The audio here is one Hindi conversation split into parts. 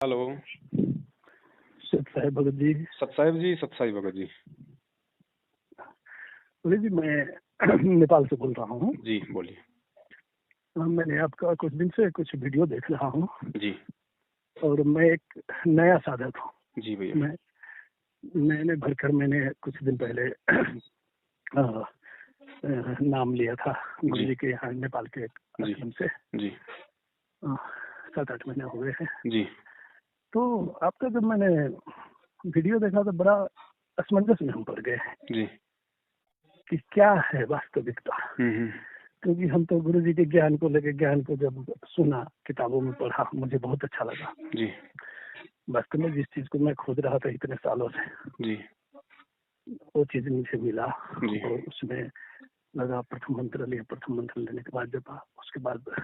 हेलो। सत साहिब भगत जी। सतसाहिब जी, सतसाई भगत जी। बोले जी, मैं नेपाल से बोल रहा हूँ। जी बोलिए। मैंने आपका कुछ दिन से कुछ वीडियो देख रहा हूँ जी और मैं एक नया साधक हूँ। जी भैया। मैंने भरकर मैंने कुछ दिन पहले नाम लिया था गुरु जी जी के यहाँ नेपाल के जी आश्रम से। जी 7-8 महीने हो गए हैं। जी तो आपका जब मैंने वीडियो देखा तो बड़ा असमंजस में हम पड़ गए जी। कि क्या है वास्तविकता। हम्म। क्योंकि हम तो गुरु जी के ज्ञान को जब सुना, किताबों में पढ़ा, मुझे बहुत अच्छा लगा। जी वास्तव में जिस चीज को मैं खोज रहा था इतने सालों से, जी वो चीज मुझे मिला। जी और उसमें लगा, प्रथम मंत्र लिया। प्रथम मंत्र लेने के बाद जब उसके बाद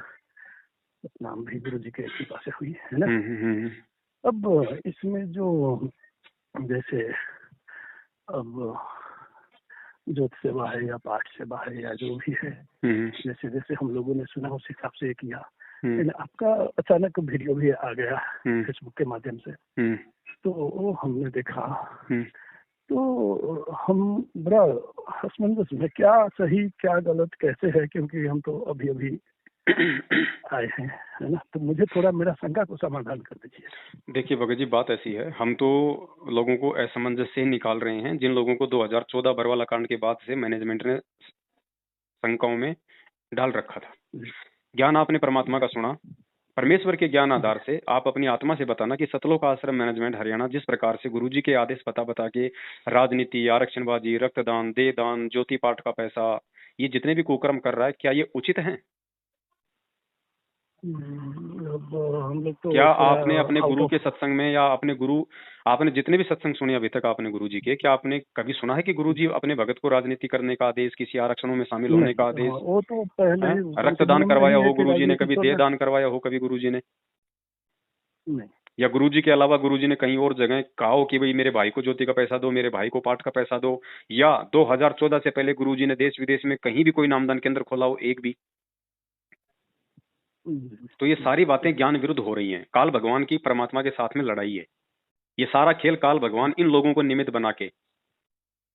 नाम भी गुरु जी के कृपा से हुई है ना। अब इसमें जो जैसे अब ज्योत सेवा है या पाठ सेवा है या जो भी है, जैसे जैसे हम लोगों ने सुना उस हिसाब से किया। लेकिन आपका अचानक वीडियो भी आ गया फेसबुक के माध्यम से, तो वो हमने देखा तो हम बड़ा असमंजस में, क्या सही क्या गलत कैसे है, क्योंकि हम तो अभी अभी आए हैं, है ना। तो मुझे थोड़ा मेरा शंका को समाधान कर दीजिए। देखिए भगत जी, बात ऐसी है, हम तो लोगों को असमंजस से निकाल रहे हैं जिन लोगों को 2014 बरवाला कांड के बाद से मैनेजमेंट ने शंकाओं में डाल रखा था। ज्ञान आपने परमात्मा का सुना, परमेश्वर के ज्ञान आधार से आप अपनी आत्मा से बताना कि सतलोक आश्रम मैनेजमेंट हरियाणा जिस प्रकार से गुरुजी के आदेश बता के राजनीति, आरक्षणबाजी, रक्तदान, देह दान, ज्योति पाठ का पैसा, ये जितने भी कुकर्म कर रहा है, क्या ये उचित है? अब हम लोग तो क्या आपने अपने गुरु के सत्संग में या अपने गुरु, आपने जितने भी सत्संग सुने अभी तक आपने गुरु जी के, क्या आपने कभी सुना है कि गुरु जी अपने भगत को राजनीति करने का आदेश, किसी आरक्षणों में शामिल होने का आदेश, वो तो पहले रक्तदान करवाया हो गुरु जी ने, कभी देह दान करवाया हो कभी गुरु जी ने? नहीं। या गुरु जी के अलावा गुरु जी ने कहीं और जगह कहा हो कि भाई मेरे भाई को ज्योति का पैसा दो, मेरे भाई को पाठ का पैसा दो? या 2014 से पहले गुरु जी ने देश विदेश में कहीं भी कोई नामदान केंद्र खोला हो, एक भी? तो ये सारी बातें ज्ञान विरुद्ध हो रही हैं। काल भगवान की परमात्मा के साथ में लड़ाई है। ये सारा खेल काल भगवान इन लोगों को निमित्त बना के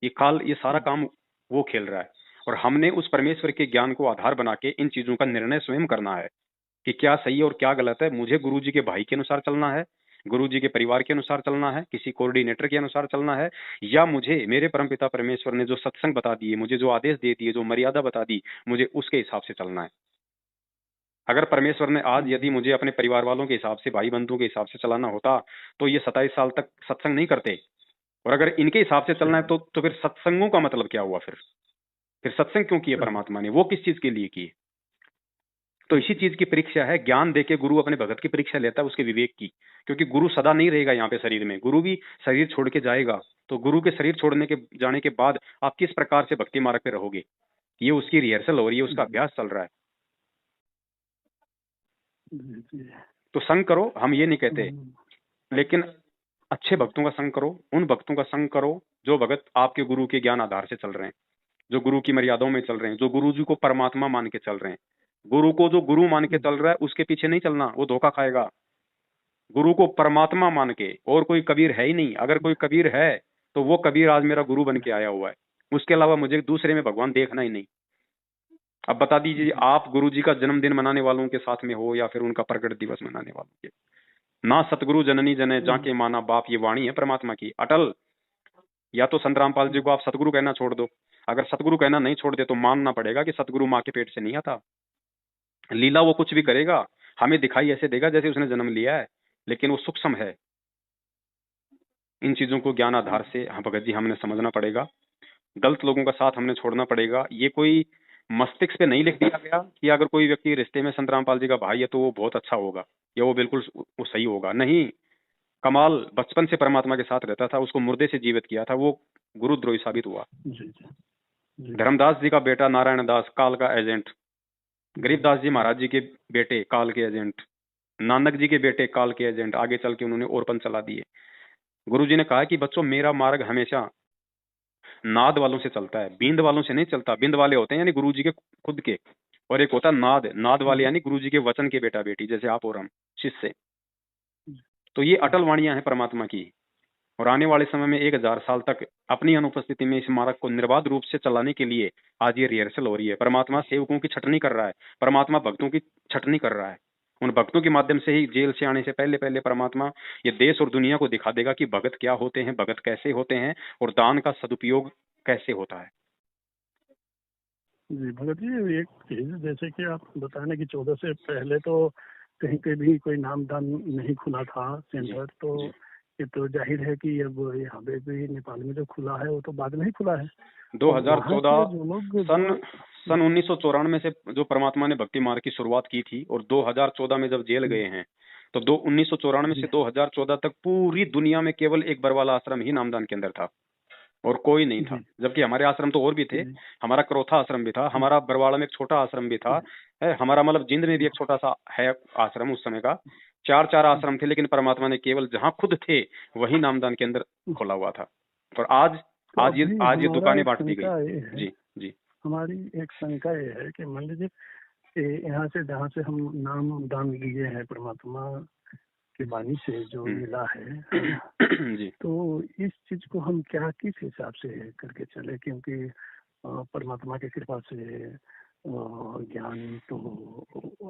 ये सारा काम वो खेल रहा है। और हमने उस परमेश्वर के ज्ञान को आधार बना के इन चीजों का निर्णय स्वयं करना है कि क्या सही और क्या गलत है। मुझे गुरुजी के भाई के अनुसार चलना है, गुरुजी के परिवार के अनुसार चलना है, किसी कोऑर्डिनेटर के अनुसार चलना है, या मुझे मेरे परमपिता परमेश्वर ने जो सत्संग बता दिए, मुझे जो आदेश दे दिए, जो मर्यादा बता दी, मुझे उसके हिसाब से चलना है। अगर परमेश्वर ने आज यदि मुझे अपने परिवार वालों के हिसाब से, भाई बंधुओं के हिसाब से चलाना होता तो ये 27 साल तक सत्संग नहीं करते। और अगर इनके हिसाब से चलना है तो फिर सत्संगों का मतलब क्या हुआ? फिर सत्संग क्यों किए परमात्मा ने? वो किस चीज के लिए किए? तो इसी चीज की परीक्षा है। ज्ञान देके गुरु अपने भगत की परीक्षा लेता है उसके विवेक की, क्योंकि गुरु सदा नहीं रहेगा यहाँ पे शरीर में। गुरु भी शरीर छोड़ के जाएगा। तो गुरु के शरीर छोड़ने के जाने के बाद आप किस प्रकार से भक्ति मार्ग पे रहोगे, ये उसकी रिहर्सल हो रही है, उसका अभ्यास चल रहा है। तो संग करो, हम ये नहीं कहते, लेकिन अच्छे भक्तों का संग करो, उन भक्तों का संग करो जो भगत आपके गुरु के ज्ञान आधार से चल रहे हैं, जो गुरु की मर्यादाओं में चल रहे हैं, जो गुरु जी को परमात्मा मान के चल रहे हैं। गुरु को जो गुरु मान के चल रहा है उसके पीछे नहीं चलना, वो धोखा खाएगा। गुरु को परमात्मा मान के, और कोई कबीर है ही नहीं। अगर कोई कबीर है तो वो कबीर आज मेरा गुरु बन के आया हुआ है, उसके अलावा मुझे दूसरे में भगवान देखना ही नहीं। अब बता दीजिए, आप गुरु जी का जन्मदिन मनाने वालों के साथ में हो या फिर उनका प्रकट दिवस मनाने वालों के। ना सतगुरु जननी जने जाके माना बाप, ये वाणी है परमात्मा की अटल। या तो संत रामपाल जी को आप सतगुरु कहना छोड़ दो, अगर सतगुरु कहना नहीं छोड़ दे तो मानना पड़ेगा कि सतगुरु माँ के पेट से नहीं आता। लीला वो कुछ भी करेगा, हमें दिखाई ऐसे देगा जैसे उसने जन्म लिया है, लेकिन वो सूक्ष्म है। इन चीजों को ज्ञान आधार से भगत जी हमने समझना पड़ेगा। गलत लोगों का साथ हमने छोड़ना पड़ेगा। ये कोई मस्तिष्क पे नहीं लिख दिया गया कि अगर कोई व्यक्ति रिश्ते में संत रामपाल जी का भाई है तो वो बहुत अच्छा होगा या वो बिल्कुल वो सही होगा। नहीं, कमाल बचपन से परमात्मा के साथ रहता था, उसको मुर्दे से जीवित किया था, वो गुरुद्रोही साबित हुआ। धर्मदास जी का बेटा नारायण दास काल का एजेंट, गरीबदास जी महाराज जी के बेटे काल के एजेंट, नानक जी के बेटे काल के एजेंट, आगे चल के उन्होंने ओरपन चला दिए। गुरु जी ने कहा कि बच्चों मेरा मार्ग हमेशा नाद वालों से चलता है, बींद वालों से नहीं चलता। बींद वाले होते हैं यानी गुरु जी के खुद के, और एक होता है नाद, नाद वाले यानी गुरु जी के वचन के बेटा बेटी, जैसे आप और हम शिष्य। तो ये अटल वाणियां हैं परमात्मा की, और आने वाले समय में 1000 साल तक अपनी अनुपस्थिति में इस स्मारक को निर्बाध रूप से चलाने के लिए आज ये रिहर्सल हो रही है। परमात्मा सेवकों की छटनी कर रहा है, परमात्मा भक्तों की छटनी कर रहा है। उन भक्तों के माध्यम से ही जेल से आने से पहले पहले परमात्मा ये देश और दुनिया को दिखा देगा कि भगत क्या होते हैं, भगत कैसे होते हैं, और दान का सदुपयोग कैसे होता है। जी भगत जी, एक चीज जैसे कि आप बताने कि 14 से पहले तो कहीं पे भी कोई नामदान नहीं खुला था सेंटर, तो ये तो जाहिर है कि अब यहाँ पे भी नेपाल में जो खुला है वो तो बाद में ही खुला है। 2014 सन 1994 से जो परमात्मा ने भक्ति मार्ग की शुरुआत की थी, और 2014 में जब जेल गए हैं, तो 1994 से 2014 तक पूरी दुनिया में केवल एक बरवाला आश्रम ही नामदान के अंदर था और कोई नहीं था। जबकि हमारे आश्रम तो और भी थे, हमारा क्रोथा आश्रम भी था, हमारा बरवाड़ा में एक छोटा आश्रम भी था, हमारा मतलब जिंद में भी एक छोटा सा है आश्रम उस समय का। 4 आश्रम थे, लेकिन परमात्मा ने केवल जहाँ खुद थे वही नामदान के अंदर खोला हुआ था। और आज ये दुकानें बांट दी गई। जी जी, हमारी एक शंका ये है कि मान लीजिए यहाँ से जहाँ से हम नाम दान लिए हैं परमात्मा की वाणी से जो मिला है जी, तो इस चीज को हम क्या किस हिसाब से करके चले, क्योंकि परमात्मा की कृपा से ज्ञान तो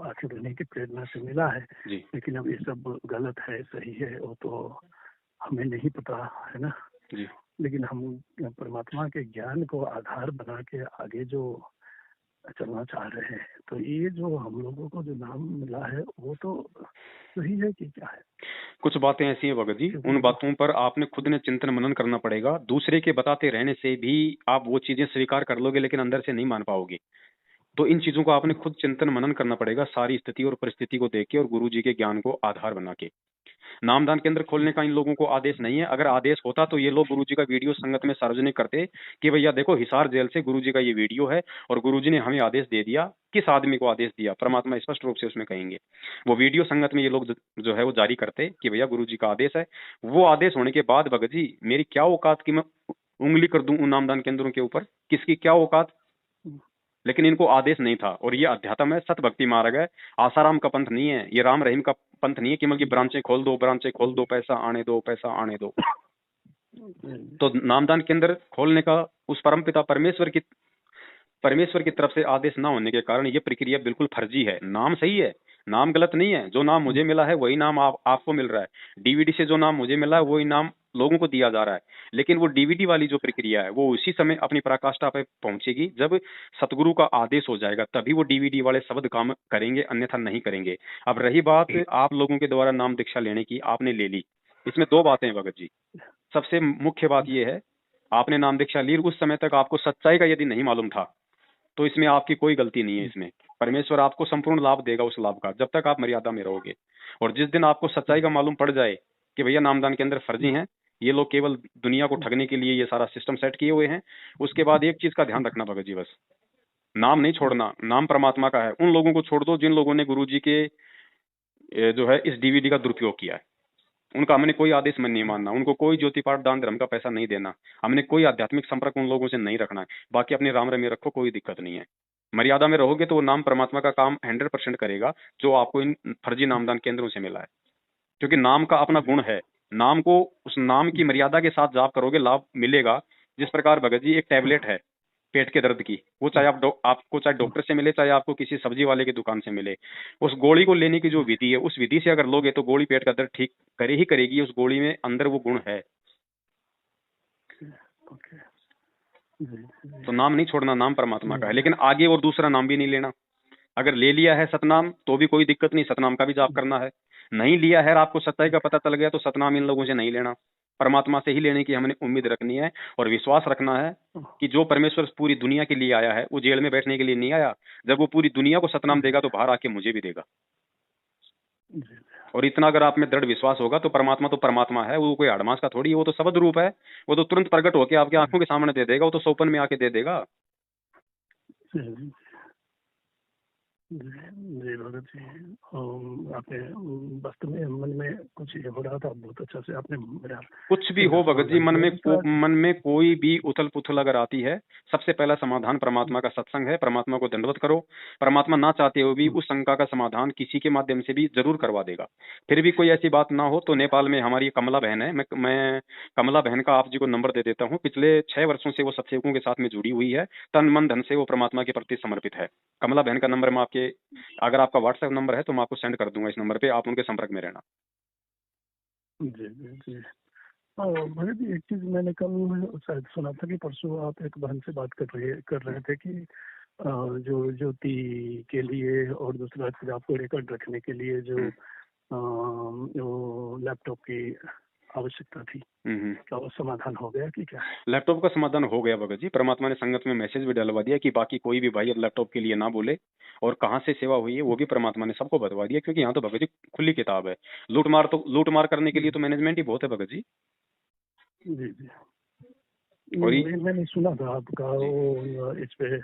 आखिर उन्हीं की प्रेरणा से मिला है, लेकिन अब ये सब गलत है सही है वो तो हमें नहीं पता है ना जी। लेकिन हम परमात्मा के ज्ञान को आधार बना के आगे जो चलना चाह रहे हैं, तो ये जो हम लोगों को जो नाम मिला है वो तो सही है कि क्या है? कुछ बातें ऐसी हैं भगत जी, उन बातों पर आपने खुद ने चिंतन मनन करना पड़ेगा। दूसरे के बताते रहने से भी आप वो चीजें स्वीकार कर लोगे, लेकिन अंदर से नहीं मान पाओगे। तो इन चीजों को आपने खुद चिंतन मनन करना पड़ेगा, सारी स्थिति और परिस्थिति को देख के और गुरु जी के ज्ञान को आधार बना के। नामदान केंद्र खोलने का इन लोगों को आदेश नहीं है। अगर आदेश होता तो ये लोग गुरुजी का वीडियो संगत में सार्वजनिक करते कि भैया देखो हिसार जेल से गुरुजी का ये वीडियो है और गुरुजी ने हमें आदेश दे दिया। किस आदमी को आदेश दिया? परमात्मा स्पष्ट रूप से उसमें कहेंगे। वो वीडियो संगत में ये लोग जो है वो जारी करते कि भैया गुरुजी का आदेश है। वो आदेश होने के बाद भगत जी मेरी क्या औकात कि मैं उंगली कर दूं उन नामदान केंद्रों के ऊपर? किसकी क्या औकात? लेकिन इनको आदेश नहीं था। और ये अध्यात्म है, सत भक्ति मार्ग है, आसाराम का पंथ नहीं है, ये राम रहीम का पंथ नहीं है कि मतलब ब्रांचें खोल दो, पैसा आने दो, पैसा आने दो। तो नामदान केंद्र खोलने का उस परमपिता परमेश्वर की तरफ से आदेश ना होने के कारण ये प्रक्रिया बिल्कुल फर्जी है। नाम सही है, नाम गलत नहीं है। जो नाम मुझे मिला है वही नाम आपको मिल रहा है। डीवीडी से जो नाम मुझे मिला है वही नाम लोगों को दिया जा रहा है। लेकिन वो डीवीडी वाली जो प्रक्रिया है वो उसी समय अपनी पराकाष्ठा पे पहुंचेगी जब सतगुरु का आदेश हो जाएगा, तभी वो डीवीडी वाले शब्द काम करेंगे, अन्यथा नहीं करेंगे। अब रही बात आप लोगों के द्वारा नाम दीक्षा लेने की, आपने ले ली। इसमें दो बातें हैं भगत जी। सबसे मुख्य बात यह है, आपने नाम दीक्षा ली, उस समय तक आपको सच्चाई का यदि नहीं मालूम था तो इसमें आपकी कोई गलती नहीं है। इसमें परमेश्वर आपको संपूर्ण लाभ देगा उस लाभ का, जब तक आप मर्यादा में रहोगे। और जिस दिन आपको सच्चाई का मालूम पड़ जाए कि भैया नामदान के अंदर फर्जी हैं, ये लोग केवल दुनिया को ठगने के लिए ये सारा सिस्टम सेट किए हुए हैं, उसके बाद एक चीज का ध्यान रखना भगत जी, बस नाम नहीं छोड़ना। नाम परमात्मा का है। उन लोगों को छोड़ दो जिन लोगों ने गुरुजी के जो है इस डीवीडी का दुरुपयोग किया है। उनका हमने कोई आदेश में नहीं मानना, उनको कोई ज्योति पाठ दान धर्म का पैसा नहीं देना, हमने कोई आध्यात्मिक संपर्क उन लोगों से नहीं रखना है। बाकी अपने राम रमे रखो, कोई दिक्कत नहीं है। मर्यादा में रहोगे तो वो नाम परमात्मा का काम 100% करेगा जो आपको इन फर्जी नामदान केंद्रों से मिला है। क्योंकि नाम का अपना गुण है, नाम को उस नाम की मर्यादा के साथ जाप करोगे लाभ मिलेगा। जिस प्रकार भगत जी एक टैबलेट है पेट के दर्द की, वो चाहे आपको चाहे डॉक्टर से मिले, चाहे आपको किसी सब्जी वाले की दुकान से मिले, उस गोली को लेने की जो विधि है उस विधि से अगर लोगे तो गोली पेट का दर्द ठीक करे ही करेगी। उस गोली में अंदर वो गुण है। तो नाम नहीं छोड़ना, नाम परमात्मा का है, लेकिन आगे और दूसरा नाम भी नहीं लेना। अगर ले लिया है सतनाम तो भी कोई दिक्कत नहीं, सतनाम का भी जाप करना है। नहीं लिया है, आपको सच्चाई का पता चल गया तो सतनाम इन लोगों से नहीं लेना, परमात्मा से ही लेने की हमने उम्मीद रखनी है। और विश्वास रखना है कि जो परमेश्वर पूरी दुनिया के लिए आया है वो जेल में बैठने के लिए नहीं आया। जब वो पूरी दुनिया को सतनाम देगा तो बाहर आके मुझे भी देगा। और इतना अगर आप में दृढ़ विश्वास होगा तो परमात्मा है, वो कोई हड़मास का थोड़ी है, वो तो शब्द रूप है। वो तो तुरंत प्रकट होकर आपकी आंखों के सामने दे देगा, वो तो सोपन में आके दे देगा। जी भगत जी, आपने वास्तव में मन में कुछ ये हो रहा था, बहुत अच्छा से आपने मेरा कुछ भी हो भगत जी, समाधान किया इसका। मन में कोई भी उथल पुथल अगर आती है, सबसे पहला समाधान परमात्मा का सत्संग है। परमात्मा को दंडवत करो। परमात्मा ना चाहते हुए भी उस शंका का समाधान किसी के माध्यम से भी जरूर करवा देगा। फिर भी कोई ऐसी बात ना हो तो नेपाल में हमारी कमला बहन है, मैं कमला बहन का आप जी को नंबर दे देता हूँ। पिछले 6 वर्षों से वो सत्सेवकों के साथ में जुड़ी हुई है। तन मन धन से वो परमात्मा के प्रति समर्पित है। कमला बहन का नंबर मैं आपके, अगर आपका व्हाट्सएप नंबर है तो मैं आपको सेंड कर दूंगा इस नंबर पे, आप उनके संपर्क में रहना। जी जी जी। भगत जी, एक चीज मैंने कल शायद सुना था कि परसों आप एक बहन से बात कर रहे थे कि जो ज्योति के लिए और दूसरा फिर आपको रिकॉर्ड रखने के लिए जो लैपटॉप की आवश्यकता थी, क्या वो समाधान हो गया कि क्या? लैपटॉप का समाधान हो गया भगत जी। परमात्मा ने संगत में मैसेज भी डलवा दिया कि बाकी कोई भी भाई अब लैपटॉप के लिए ना बोले, और कहाँ से सेवा हुई है वो भी परमात्मा ने सबको बतवा दिया। क्योंकि यहाँ तो भगत जी खुली किताब है। लूट मार करने के लिए तो मैनेजमेंट ही बहुत है भगत जी। जी जी। और मैंने सुना था आपका वो इस पे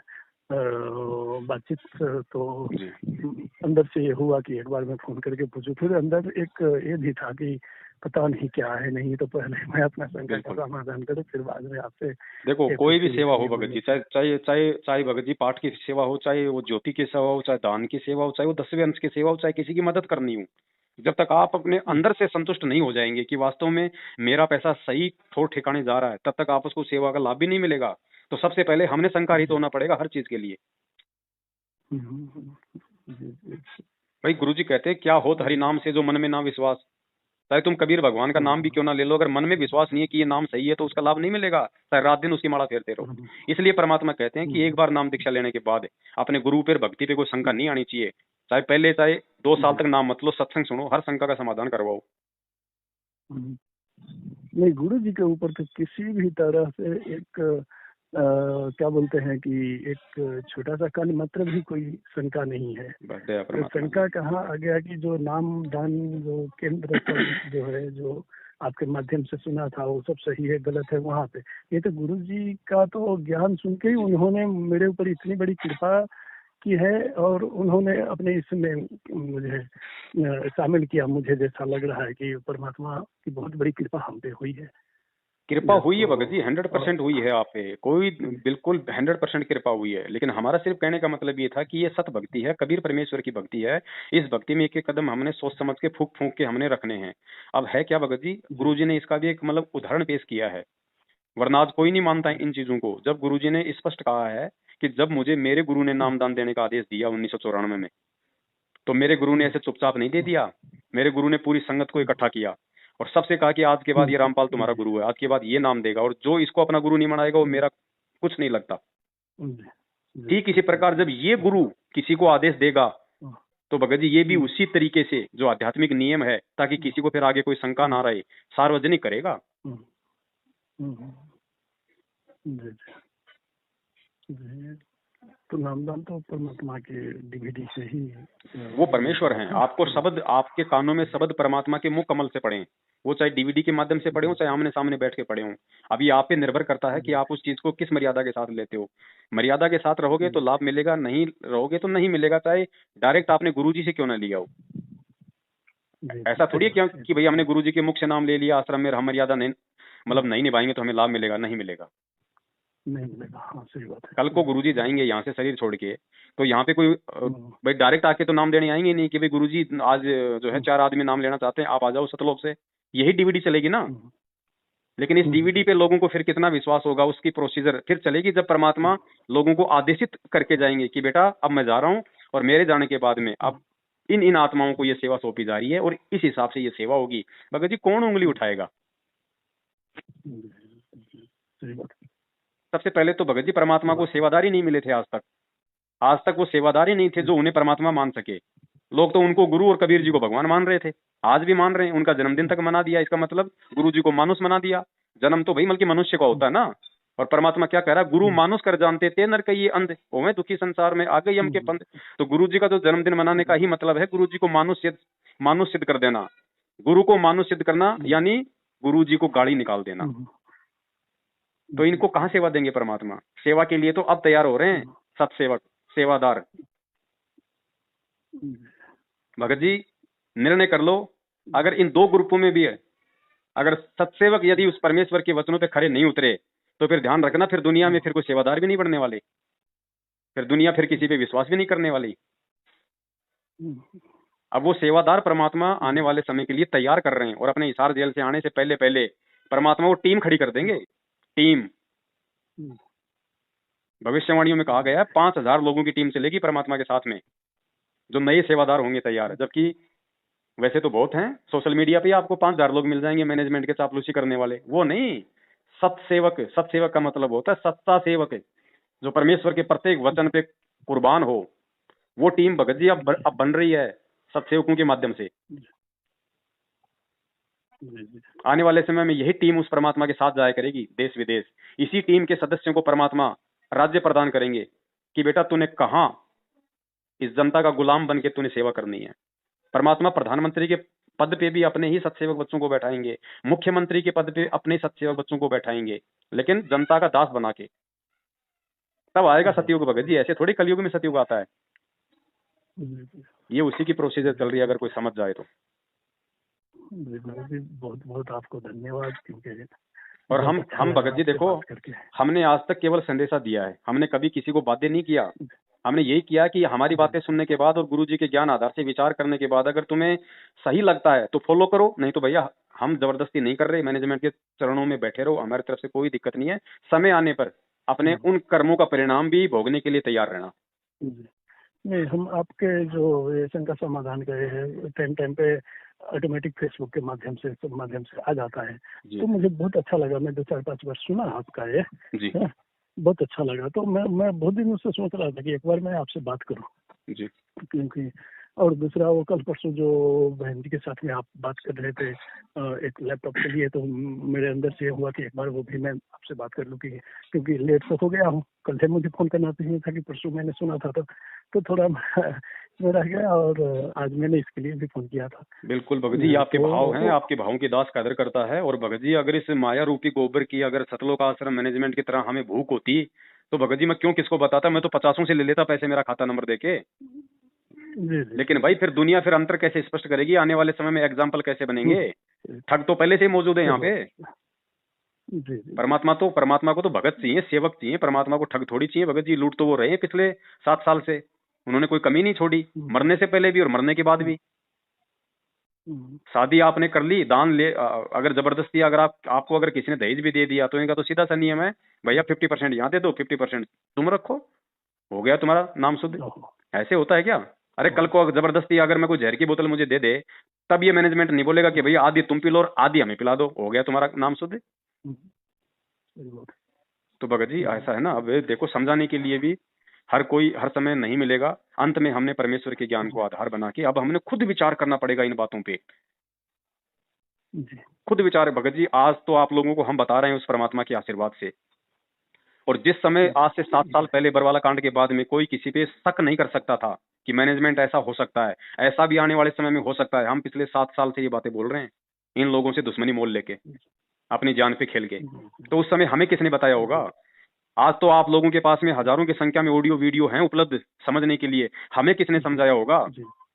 बातचीत, तो अंदर से ये हुआ कि एक बार मैं फोन करके पूछूं। फिर अंदर एक ये भी था कि पता नहीं क्या है, नहीं तो पहले मैं अपना शंका का समाधान करूं, फिर बाद में आपसे। देखो, कोई भी सेवा हो भगत जी, चाहे भगत जी पाठ की सेवा हो, चाहे वो ज्योति की सेवा हो, चाहे दान की सेवा हो, चाहे वो 10वें अंश की सेवा हो, चाहे किसी की मदद करनी हो, जब तक आप अपने अंदर से संतुष्ट नहीं हो जाएंगे कि वास्तव में मेरा पैसा सही ठोर ठिकाने जा रहा है, तब तक आप उसको सेवा का लाभ भी नहीं मिलेगा। तो सबसे पहले हमने संकारित होना पड़ेगा हर चीज के लिए। भाई गुरु जी कहते हैं, क्या हो हरि नाम से जो मन में ना विश्वास। चाहे तुम कबीर भगवान का नाम भी क्यों ना ले लो, अगर मन में विश्वास नहीं है कि ये नाम सही है तो उसका लाभ नहीं मिलेगा, चाहे रात दिन उसकी माला फेरते रहो। इसलिए परमात्मा कहते हैं कि एक बार नाम दीक्षा लेने के बाद अपने गुरु पर भक्ति पे कोई शंका नहीं आनी चाहिए। चाहे पहले चाहे 2 साल तक नाम मत लो, सत्संग सुनो, हर शंका का समाधान करवाओ। नहीं, गुरु जी के ऊपर तो किसी भी तरह से एक क्या बोलते हैं कि एक छोटा सा कण मात्र भी कोई शंका नहीं है। तो शंका कहाँ आ गया कि जो नाम दान जो केंद्र जो है, जो आपके माध्यम से सुना था वो सब सही है गलत है वहाँ पे। ये तो गुरु जी का तो ज्ञान सुन के ही उन्होंने मेरे ऊपर इतनी बड़ी कृपा की है, और उन्होंने अपने इसमें मुझे शामिल किया। मुझे जैसा लग रहा है कि परमात्मा की बहुत बड़ी कृपा हम पे हुई है। कृपा हुई है भगत जी, 100% हुई है आप पे, कोई बिल्कुल 100% कृपा हुई है। लेकिन हमारा सिर्फ कहने का मतलब ये था कि ये सत भक्ति है, कबीर परमेश्वर की भक्ति है। इस भक्ति में एक एक कदम हमने सोच समझ के फूंक फूंक के हमने रखने हैं। अब है क्या भगत जी, गुरु जी ने इसका भी एक मतलब उदाहरण पेश किया है, वरना आज कोई नहीं मानता इन चीजों को। जब गुरु जी ने स्पष्ट कहा है कि जब मुझे मेरे गुरु ने नामदान देने का आदेश दिया 1994 में, तो मेरे गुरु ने ऐसे चुपचाप नहीं दे दिया। मेरे गुरु ने पूरी संगत को इकट्ठा किया और सबसे कहा कि आज के बाद ये रामपाल तुम्हारा गुरु है, आज के बाद ये नाम देगा, और जो इसको अपना गुरु नहीं मनाएगा वो मेरा कुछ नहीं लगता। ठीक इसी प्रकार जब ये गुरु किसी को आदेश देगा तो भगत जी ये भी उसी तरीके से जो आध्यात्मिक नियम है, ताकि किसी को फिर आगे कोई शंका ना रहे, सार्वजनिक करेगा। तो नामदान तो परमात्मा के डीवीडी से ही, वो परमेश्वर हैं। आपको शब्द, आपके कानों में शब्द परमात्मा के मुख कमल से पढ़े, वो चाहे डीवीडी के माध्यम से पढ़े हो, चाहे आमने सामने बैठ के पढ़े हो। अभी आप पे निर्भर करता है कि आप उस चीज को किस मर्यादा के साथ लेते हो। मर्यादा के साथ रहोगे तो लाभ मिलेगा, नहीं रहोगे तो नहीं मिलेगा, चाहे डायरेक्ट आपने गुरु जी से क्यों ना लिया हो। ऐसा थोड़ी है क्या कि भाई हमने गुरु जी के मुख से नाम ले लिया, आश्रम में हम मर्यादा नहीं मतलब नहीं निभाएंगे तो हमें लाभ मिलेगा, नहीं मिलेगा। नहीं मिलेगा। हाँ, सही बात है। कल को गुरुजी जाएंगे यहाँ से शरीर छोड़ के, तो यहाँ पे कोई भाई डायरेक्ट आके तो नाम देने आएंगे नहीं कि भाई गुरुजी आज जो है 4 आदमी नाम लेना चाहते हैं, आप आ जाओ सतलोक से। यही डीवीडी चलेगी ना। लेकिन इस डीवीडी पे लोगों को फिर कितना विश्वास होगा, उसकी प्रोसीजर फिर चलेगी जब परमात्मा लोगों को आदेशित करके जाएंगे कि बेटा अब मैं जा रहा हूँ, और मेरे जाने के बाद में अब इन इन आत्माओं को ये सेवा सौंपी जा रही है, और इस हिसाब से ये सेवा होगी। भगत जी कौन उंगली उठाएगा? सबसे पहले तो भगत जी परमात्मा को सेवादारी नहीं मिले थे आज तक वो सेवादारी नहीं थे जो उन्हें परमात्मा मान सके। लोग तो उनको गुरु और कबीर जी को भगवान मान रहे थे, आज भी मान रहे हैं। उनका जन्मदिन तक मना दिया, इसका मतलब गुरु जी को मानुष मना दिया। जन्म तो भाई बल्कि मनुष्य का होता है ना। और परमात्मा क्या कह रहा है, गुरु मानुष कर जानते थे नर कहिए अंध, ओवे दुखी संसार में आ गई हम के पंथ। तो गुरु जी का जो जन्मदिन मनाने का ही मतलब है गुरु जी को मानुष सिद्ध कर देना। गुरु को मानुष सिद्ध करना यानी गुरु जी को गाड़ी निकाल देना। तो इनको कहाँ सेवा देंगे परमात्मा? सेवा के लिए तो अब तैयार हो रहे हैं सत्सेवक, सेवादार। भगत जी निर्णय कर लो, अगर इन दो ग्रुपों में भी है, अगर सत्सेवक यदि उस परमेश्वर के वचनों पे खड़े नहीं उतरे तो फिर ध्यान रखना, फिर दुनिया में फिर कोई सेवादार भी नहीं बनने वाले, फिर दुनिया फिर किसी पे विश्वास भी नहीं करने वाली। अब वो सेवादार परमात्मा आने वाले समय के लिए तैयार कर रहे हैं, और अपने हिसार जेल से आने से पहले पहले परमात्मा वो टीम खड़ी कर देंगे। टीम, भविष्यवाणियों में कहा गया है 5000 लोगों की टीम चलेगी परमात्मा के साथ में, जो नए सेवादार होंगे तैयार। जबकि वैसे तो बहुत हैं, सोशल मीडिया पे आपको 5000 लोग मिल जाएंगे मैनेजमेंट के चापलूसी करने वाले, वो नहीं। सत्सेवक, सत्सेवक का मतलब होता है सत्ता सेवक, जो परमेश्वर के प्रत्येक वचन पे कुर्बान हो। वो टीम भगत जी अब बन रही है सत्सेवकों के माध्यम से। आने वाले समय में यही टीम उस परमात्मा के साथ जाया करेगी देश विदेश। इसी टीम के सदस्यों को परमात्मा राज्य प्रदान करेंगे कि बेटा तूने कहां इस जनता का गुलाम बन के तूने सेवा करनी है। परमात्मा प्रधानमंत्री के पद पे भी अपने ही सत्सेवक बच्चों को बैठाएंगे, मुख्यमंत्री के पद पे अपने सत्सेवक बच्चों को बैठाएंगे, लेकिन जनता का दास बना के। तब आएगा सतयुग भगत जी, ऐसे थोड़ी कलयुग में सतयुग आता है। ये उसी की प्रोसीजर चल रही है, अगर कोई समझ जाए तो। बहुत बहुत आपको धन्यवाद। क्योंकि और हम भगत जी देखो, हमने आज तक केवल संदेशा दिया है, हमने कभी किसी को बातें नहीं किया। हमने यही किया कि हमारी बातें सुनने के बाद और गुरु जी के ज्ञान आधार से विचार करने के बाद अगर तुम्हें सही लगता है तो फॉलो करो, नहीं तो भैया हम जबरदस्ती नहीं कर रहे। मैनेजमेंट के चरणों में बैठे रहो, हमारी तरफ से कोई दिक्कत नहीं है। समय आने पर अपने उन कर्मों का परिणाम भी भोगने के लिए तैयार रहना। नहीं, हम आपके जो शंका समाधान करे हैं टाइम पे ऑटोमेटिक फेसबुक के माध्यम से आ जाता है, तो मुझे बहुत अच्छा लगा। मैं 2-4-5 बार सुना आपका ये, बहुत अच्छा लगा। तो मैं बहुत दिनों से सोच रहा था कि एक बार मैं आपसे बात करूं जी। क्योंकि और दूसरा वो कल परसों जो बहन जी के साथ में आप बात कर रहे थे एक लैपटॉप के लिए, तो मेरे अंदर से हुआ कि एक बार वो भी मैं आपसे बात कर लूं कि क्योंकि लेट तो हो गया हूँ। कल से मुझे फोन करना चाहिए था कि परसों मैंने सुना था, तो थोड़ा रह गया, और आज मैंने इसके लिए भी फोन किया था। बिल्कुल भगत जी, आपके भाव हैं, आपके भावों की दास कदर करता है। और भगत जी अगर इस माया रूपी गोबर की अगर सतलोक आश्रम मैनेजमेंट की तरह हमें भूख होती तो भगत जी मैं क्यों किसको बताता, मैं तो 50 से ले लेता पैसे मेरा खाता नंबर देके। लेकिन भाई फिर दुनिया फिर अंतर कैसे स्पष्ट करेगी, आने वाले समय में एग्जाम्पल कैसे बनेंगे। ठग तो पहले से ही मौजूद है यहाँ पे। परमात्मा को तो भगत चाहिए, सेवक चाहिए, परमात्मा को ठग थोड़ी चाहिए। भगत जी लूट तो वो रहे हैं पिछले 7 साल से, उन्होंने कोई कमी नहीं छोड़ी, मरने से पहले भी और मरने के बाद भी। शादी आपने कर ली, दान ले, अगर जबरदस्ती अगर आपको अगर किसी ने दहेज भी दे दिया तो इनका तो सीधा सा नियम है भैया 50% यहाँ दे दो, 50% तुम रखो, हो गया तुम्हारा नाम शुद्ध। ऐसे होता है क्या? अरे कल को जबरदस्ती अगर मैं कोई जहर की बोतल मुझे दे दे, तब ये मैनेजमेंट नहीं बोलेगा कि भैया आधी तुम पी लो और आधी हमें पिला दो, हो गया तुम्हारा नाम शुद्ध। तो भगत जी ऐसा है ना। अब देखो समझाने के लिए भी हर कोई हर समय नहीं मिलेगा। अंत में हमने परमेश्वर के ज्ञान को आधार बना के अब हमने खुद विचार करना पड़ेगा इन बातों पे। खुद विचार भगत जी, आज तो आप लोगों को हम बता रहे हैं उस परमात्मा के आशीर्वाद से। और जिस समय आज से 7 साल पहले बरवाला कांड के बाद में कोई किसी पे शक नहीं कर सकता था कि मैनेजमेंट ऐसा हो सकता है, ऐसा भी आने वाले समय में हो सकता है। हम पिछले 7 साल से ये बातें बोल रहे हैं, इन लोगों से दुश्मनी मोल लेके, अपनी जान पे खेल के। तो उस समय हमें किसने बताया होगा? आज तो आप लोगों के पास में हजारों की संख्या में ऑडियो वीडियो हैं उपलब्ध समझने के लिए, हमें किसने समझाया होगा?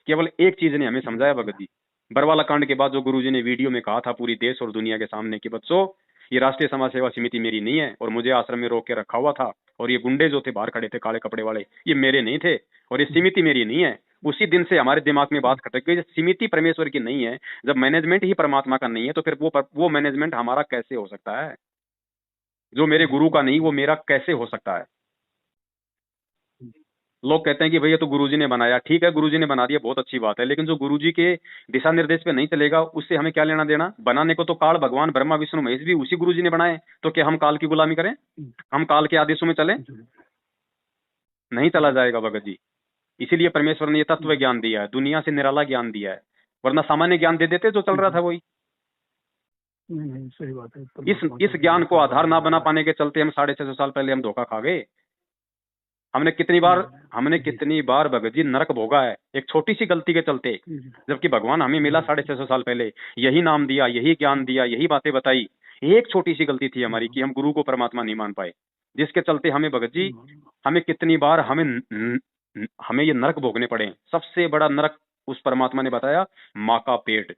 केवल एक चीज ने हमें समझाया भगत जी, बरवाला कांड के बाद जो गुरुजी ने वीडियो में कहा था पूरी देश और दुनिया के सामने कि बच्चों ये राष्ट्रीय समाज सेवा समिति मेरी नहीं है, और मुझे आश्रम में रोक के रखा हुआ था, और ये गुंडे जो थे बाहर खड़े थे काले कपड़े वाले, ये मेरे नहीं थे, और ये समिति मेरी नहीं है। उसी दिन से हमारे दिमाग में बात खटक गई, समिति परमेश्वर की नहीं है, जब मैनेजमेंट ही परमात्मा का नहीं है तो फिर वो मैनेजमेंट हमारा कैसे हो सकता है? जो मेरे गुरु का नहीं वो मेरा कैसे हो सकता है? लोग कहते हैं कि भैया तो गुरुजी ने बनाया, ठीक है गुरुजी ने बना दिया, बहुत अच्छी बात है, लेकिन जो गुरुजी के दिशा निर्देश पे नहीं चलेगा उससे हमें क्या लेना देना? बनाने को तो काल भगवान ब्रह्मा विष्णु महेश भी उसी गुरुजी ने बनाए, तो क्या हम काल की गुलामी करें? हम काल के आदेशों में चलें? नहीं चला जाएगा भगत जी। इसीलिए परमेश्वर ने ये तत्व ज्ञान दिया है, दुनिया से निराला ज्ञान दिया है, वरना सामान्य ज्ञान दे देते जो चल रहा था वही। सही बात है। इस ज्ञान को आधार ना बना पाने के चलते हम 650 साल पहले हम धोखा खा गए। हमने कितनी बार भगत जी नरक भोगा है एक छोटी सी गलती के चलते, जबकि भगवान हमें मिला 650 साल पहले, यही नाम दिया, यही ज्ञान दिया, यही बातें बताई। एक छोटी सी गलती थी हमारी कि हम गुरु को परमात्मा नहीं मान पाए, जिसके चलते हमें भगत जी हमें कितनी बार हमें हमें ये नरक भोगने पड़े। सबसे बड़ा नरक उस परमात्मा ने बताया, माँ का पेट।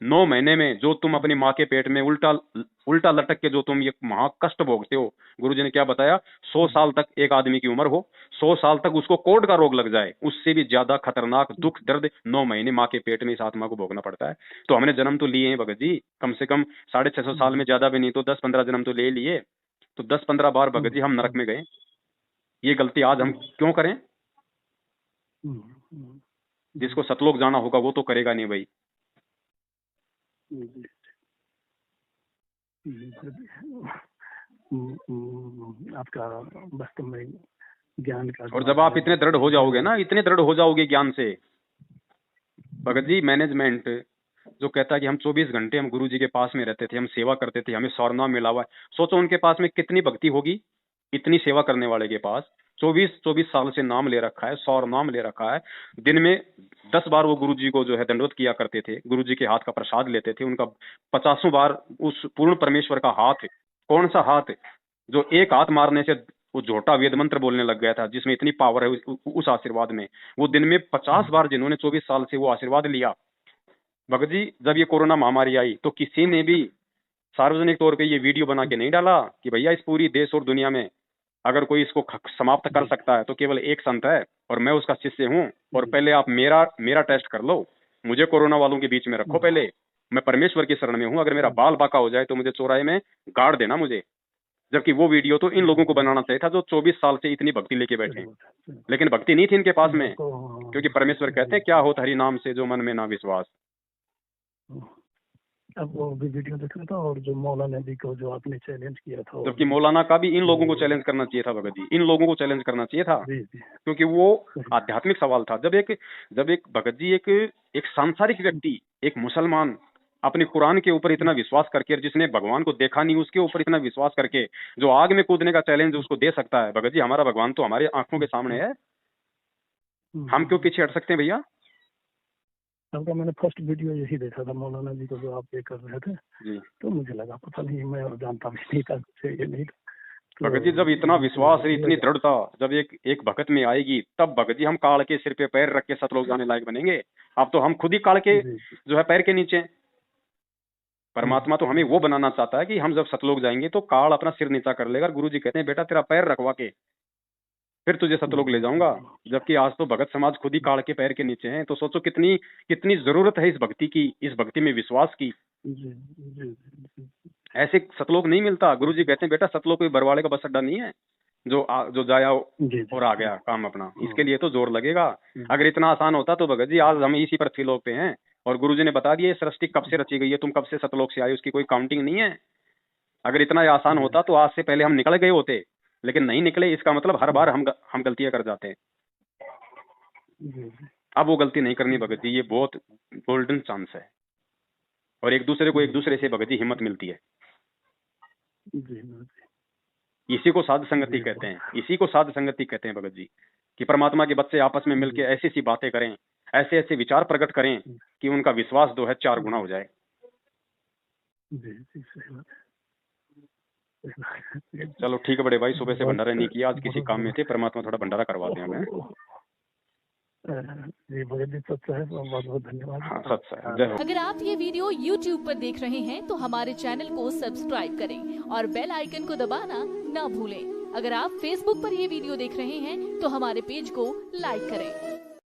9 महीने में जो तुम अपनी माँ के पेट में उल्टा लटक के जो तुम ये महा कष्ट भोगते हो, गुरुजी ने क्या बताया, 100 साल तक एक आदमी की उम्र हो, 100 साल तक उसको कोढ़ का रोग लग जाए, उससे भी ज्यादा खतरनाक दुख दर्द 9 महीने माँ के पेट में इस आत्मा को भोगना पड़ता है। तो हमने जन्म तो लिए हैं भगत जी, कम से कम 650 साल में, ज्यादा भी नहीं तो 10-15 जन्म तो ले लिए। तो 10-15 बार भगत जी हम नरक में गए। ये गलती आज हम क्यों करें? जिसको सतलोक जाना होगा वो तो करेगा नहीं भाई। आपका वास्तव में ज्ञान का, और जब आप इतने दृढ़ हो जाओगे ना, इतने दृढ़ हो जाओगे ज्ञान से भगत जी, मैनेजमेंट जो कहता है कि हम 24 घंटे हम गुरु जी के पास में रहते थे, हम सेवा करते थे, हमें सौरनाम मिला हुआ है, सोचो उनके पास में कितनी भक्ति होगी, इतनी सेवा करने वाले के पास 24 साल से नाम ले रखा है, सौरनाम ले रखा है, दिन में 10 बार वो गुरु जी को जो है दंडवत किया करते थे, गुरु जी के हाथ का प्रसाद लेते थे, उनका 50 बार उस पूर्ण परमेश्वर का हाथ, कौन सा हाथ जो एक हाथ मारने से वो झोटा वेद मंत्र बोलने लग गया था, जिसमें इतनी पावर है उस आशीर्वाद में, वो दिन में 50 बार जिन्होंने 24 साल से वो आशीर्वाद लिया। भगत जी, जब ये कोरोना महामारी आई तो किसी ने भी सार्वजनिक तौर पे ये वीडियो बना के नहीं डाला कि भैया इस पूरी देश और दुनिया में अगर कोई इसको समाप्त कर सकता है तो केवल एक संत है और मैं उसका शिष्य हूँ, और पहले आप मेरा टेस्ट कर लो, मुझे कोरोना वालों के बीच में रखो, पहले मैं परमेश्वर की शरण में हूँ, अगर मेरा बाल बाका हो जाए तो मुझे चौराहे में गाड़ देना मुझे। जबकि वो वीडियो तो इन लोगों को बनाना चाहिए था जो 24 साल से इतनी भक्ति लेके बैठे हैं, लेकिन भक्ति नहीं थी इनके पास में, क्योंकि परमेश्वर कहते हैं क्या होता हरि नाम से जो मन में ना विश्वास। अब वो भी वीडियो देख रहा था, और जो मौलाना जी को जो आपने चैलेंज किया था, जबकि मौलाना का भी इन लोगों को चैलेंज करना चाहिए था भगत जी, इन लोगों को चैलेंज करना चाहिए था, क्योंकि वो आध्यात्मिक सवाल था। जब एक भगत जी एक सांसारिक व्यक्ति, एक मुसलमान अपने कुरान के ऊपर इतना विश्वास करके, जिसने भगवान को देखा नहीं उसके ऊपर इतना विश्वास करके जो आग में कूदने का चैलेंज उसको दे सकता है, भगत जी हमारा भगवान तो हमारी आंखों के सामने है, हम क्यों पीछे हट सकते हैं भैया? आपका मैंने फर्स्ट वीडियो यही देखा था मौलाना जी को जो आप ये कर रहे थे जी, तो मुझे लगा पता नहीं, मैं और जानता भी नहीं था, ये नहीं था। भगत जी जब इतना विश्वास है, इतनी दृढ़ता जब एक भगत में आएगी, तब भगत जी हम काल के सिर पे पैर रख के सतलोक जाने लायक बनेंगे। अब तो हम खुद ही काल के जो है पैर के नीचे। परमात्मा तो हमें वो बनाना चाहता है कि हम जब सतलोक जाएंगे तो काल अपना सिर नीचा कर लेगा, गुरु जी कहते हैं बेटा तेरा पैर रखवा के फिर तुझे सतलोक ले जाऊंगा। जबकि आज तो भगत समाज खुद ही काल के पैर के नीचे हैं। तो सोचो कितनी जरूरत है इस भक्ति की, इस भक्ति में विश्वास की। ऐसे सतलोक नहीं मिलता। गुरु जी कहते हैं बेटा सतलोक कोई बरवाड़े का बस अड्डा नहीं है जो जाया और आ गया काम अपना, इसके लिए तो जोर लगेगा। अगर इतना आसान होता तो भगत जी आज हम इसी पृथ्वी लोक पे हैं, और गुरु जी ने बता दिया सृष्टि कब से रची गई है, तुम कब से सतलोक से आए, उसकी कोई काउंटिंग नहीं है। अगर इतना आसान होता तो आज से पहले हम निकल गए होते, लेकिन नहीं निकले। इसका मतलब हर बार हम गलतियां कर जाते हैं। अब वो गलती नहीं करनी भगत जी, ये बहुत गोल्डन चांस है, और एक दूसरे से भगत जी हिम्मत मिलती है। इसी को साध संगति कहते हैं, इसी को साध संगति कहते हैं भगत जी, कि परमात्मा के बच्चे आपस में मिलकर ऐसी ऐसी बातें करें, ऐसे ऐसे विचार प्रकट करें कि उनका विश्वास जो है 4 गुना हो जाए। चलो ठीक है बड़े भाई, सुबह से भंडारा नहीं किया, आज किसी काम में थे, परमात्मा थोड़ा भंडारा करवाते हैं हमें। जी भगत जी सच है, बहुत बहुत धन्यवाद। हाँ सच है, जय हो। अगर आप ये वीडियो YouTube पर देख रहे हैं तो हमारे चैनल को सब्सक्राइब करें और बेल आइकन को दबाना ना भूलें। अगर आप Facebook पर ये वीडियो देख रहे हैं तो हमारे पेज को लाइक करें।